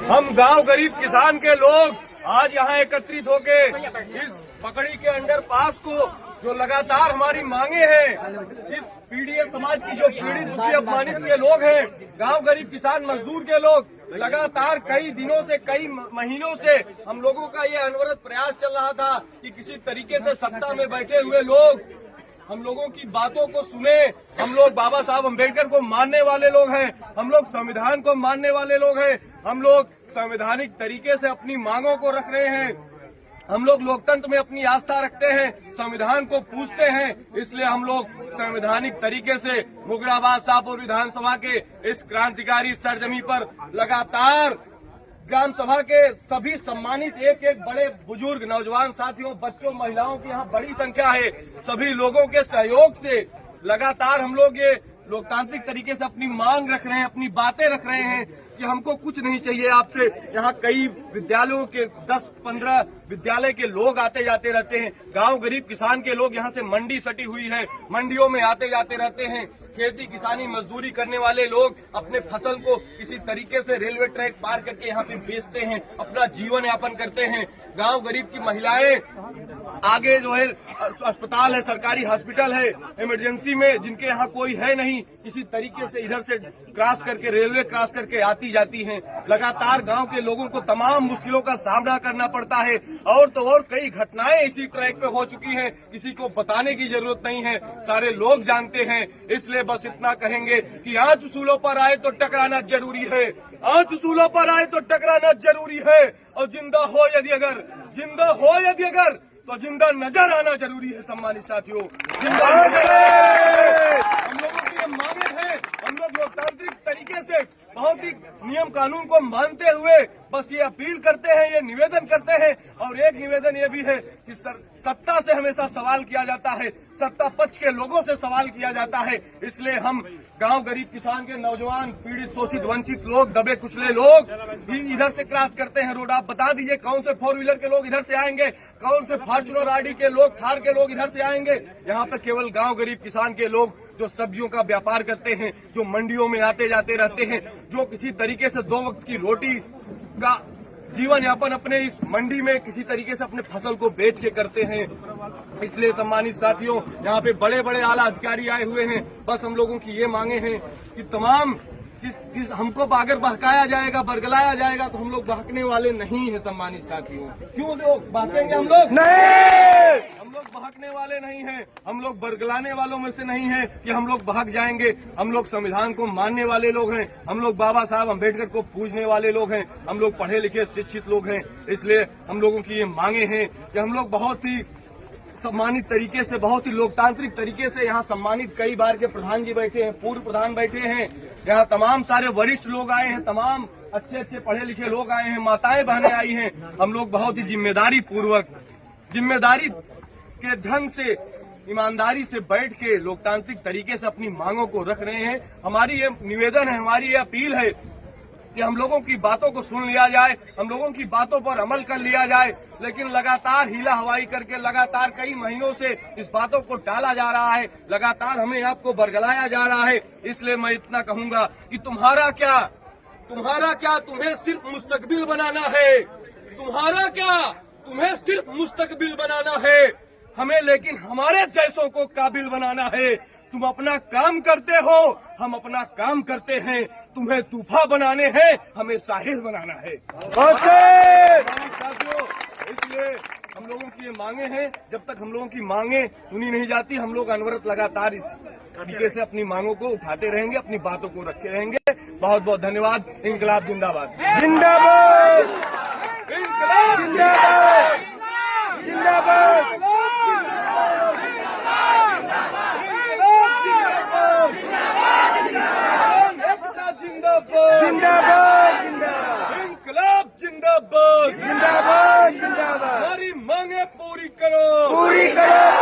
हम गांव गरीब किसान के लोग आज यहाँ एकत्रित होके इस पकड़ी के अंडर पास को जो लगातार हमारी मांगे हैं, इस पीड़ित समाज की जो पीड़ित दुखी अपमानित के लोग हैं, गांव गरीब किसान मजदूर के लोग लगातार कई दिनों से कई महीनों से हम लोगों का ये अनवरत प्रयास चल रहा था कि किसी तरीके से सत्ता में बैठे हुए लोग हम लोगों की बातों को सुने। हम लोग बाबा साहब अम्बेडकर को मानने वाले लोग हैं, हम लोग संविधान को मानने वाले लोग हैं, हम लोग संवैधानिक तरीके से अपनी मांगों को रख रहे हैं, हम लोग लोकतंत्र में अपनी आस्था रखते हैं, संविधान को पूजते हैं। इसलिए हम लोग संवैधानिक तरीके से मुगराबाद शाहपुर विधानसभा के इस क्रांतिकारी सरजमी पर लगातार ग्राम सभा के सभी सम्मानित एक एक बड़े बुजुर्ग नौजवान साथियों, बच्चों, महिलाओं की यहाँ बड़ी संख्या है, सभी लोगों के सहयोग से लगातार हम लोग ये लोकतांत्रिक तरीके से अपनी मांग रख रहे हैं, अपनी बातें रख रहे हैं कि हमको कुछ नहीं चाहिए आपसे। यहाँ कई विद्यालयों के 10-15 विद्यालय के लोग आते जाते रहते हैं, गांव गरीब किसान के लोग यहाँ से मंडी सटी हुई है, मंडियों में आते जाते रहते हैं, खेती किसानी मजदूरी करने वाले लोग अपने फसल को किसी तरीके से रेलवे ट्रैक पार करके यहाँ पे बेचते हैं, अपना जीवन यापन करते हैं। गांव गरीब की महिलाएं आगे जो है अस्पताल है, सरकारी हॉस्पिटल है, इमरजेंसी में जिनके यहाँ कोई है नहीं, इसी तरीके से इधर से क्रॉस करके रेलवे क्रॉस करके आती जाती हैं। लगातार गांव के लोगों को तमाम मुश्किलों का सामना करना पड़ता है और तो और कई घटनाएं इसी ट्रैक पे हो चुकी हैं, किसी को बताने की जरूरत नहीं है, सारे लोग जानते हैं। इसलिए बस इतना कहेंगे कि आंच उसूलों पर आए तो टकराना जरूरी है, आंच उसूलों पर आए तो टकराना जरूरी है, और जिंदा हो यदि अगर तो जिंदा नजर आना जरूरी है। सम्मानित साथियों, जिंदा नजर हम लोगों की ये मांगे हैं। हम लोग लोकतांत्रिक तरीके से बहुत ही नियम कानून को मानते हुए बस ये अपील करते हैं, ये निवेदन करते हैं। और एक निवेदन ये भी है कि सत्ता से हमेशा सवाल किया जाता है, सत्ता पक्ष के लोगों से सवाल किया जाता है। इसलिए हम गांव गरीब किसान के नौजवान, पीड़ित, शोषित, वंचित लोग, दबे कुचले लोग भी इधर से क्रॉस करते हैं रोड। आप बता दीजिए कौन से 4 व्हीलर के लोग इधर से आएंगे, कौन से फॉर्च्यूनर आरडी के लोग, थार के लोग इधर से आएंगे। यहाँ पे केवल गांव गरीब किसान के लोग जो सब्जियों का व्यापार करते हैं, जो मंडियों में आते जाते रहते हैं, जो किसी तरीके से 2 वक्त की रोटी का जीवन यापन अपने इस मंडी में किसी तरीके से अपने फसल को बेच के करते हैं। इसलिए सम्मानित साथियों, यहाँ पे बड़े बड़े आला अधिकारी आए हुए हैं। बस हम लोगों की ये मांगे हैं कि तमाम हमको अगर बहकाया जाएगा, बरगलाया जाएगा तो हम लोग बहकने वाले नहीं है। सम्मानित साथियों, क्यों लोग बहकेंगे? हम लोग नहीं, हम लोग बहकने वाले नहीं हैं, हम लोग बरगलाने वालों में से नहीं है कि हम लोग बहक जाएंगे। हम लोग संविधान को मानने वाले लोग हैं, हम लोग बाबा साहब अम्बेडकर को पूजने वाले लोग हैं, हम लोग पढ़े लिखे शिक्षित लोग हैं। इसलिए हम लोगों की ये मांगे हैं कि हम लोग बहुत ही सम्मानित तरीके से, बहुत ही लोकतांत्रिक तरीके से, यहाँ सम्मानित कई बार के प्रधान जी बैठे हैं, पूर्व प्रधान बैठे हैं, यहाँ तमाम सारे वरिष्ठ लोग आए हैं, तमाम अच्छे पढ़े लिखे लोग आए हैं, माताएं बहनें आई हैं। हम लोग बहुत ही जिम्मेदारी पूर्वक, जिम्मेदारी के ढंग से, ईमानदारी से बैठ के लोकतांत्रिक तरीके से अपनी मांगों को रख रहे हैं। हमारी ये निवेदन है, हमारी ये अपील है कि हम लोगों की बातों को सुन लिया जाए, हम लोगों की बातों पर अमल कर लिया जाए। लेकिन लगातार हीला हवाई करके लगातार कई महीनों से इस बातों को टाला जा रहा है, लगातार हमें आपको बरगलाया जा रहा है। इसलिए मैं इतना कहूंगा कि तुम्हारा क्या, तुम्हें सिर्फ मुस्तकबिल बनाना है, तुम्हारा क्या, तुम्हें सिर्फ मुस्तकबिल बनाना है, हमें लेकिन हमारे जैसों को काबिल बनाना है। तुम अपना काम करते हो, हम अपना काम करते हैं, तुम्हें तूफा बनाने हैं, हमें साहिल बनाना है। साथियों, इसलिए हम लोगों की ये मांगे हैं, जब तक हम लोगों की मांगे सुनी नहीं जाती, हम लोग अनवरत लगातार इस तरीके से अपनी मांगों को उठाते रहेंगे, अपनी बातों को रखे रहेंगे। बहुत बहुत धन्यवाद। इंकलाब जिंदाबाद, जिंदाबाद, इंकलाब जिंदाबाद, जिंदाबाद, जिंदाबाद, इंकलाब जिंदाबाद, जिंदाबाद, जिंदाबाद। हमारी मांगे पूरी करो, पूरी करो।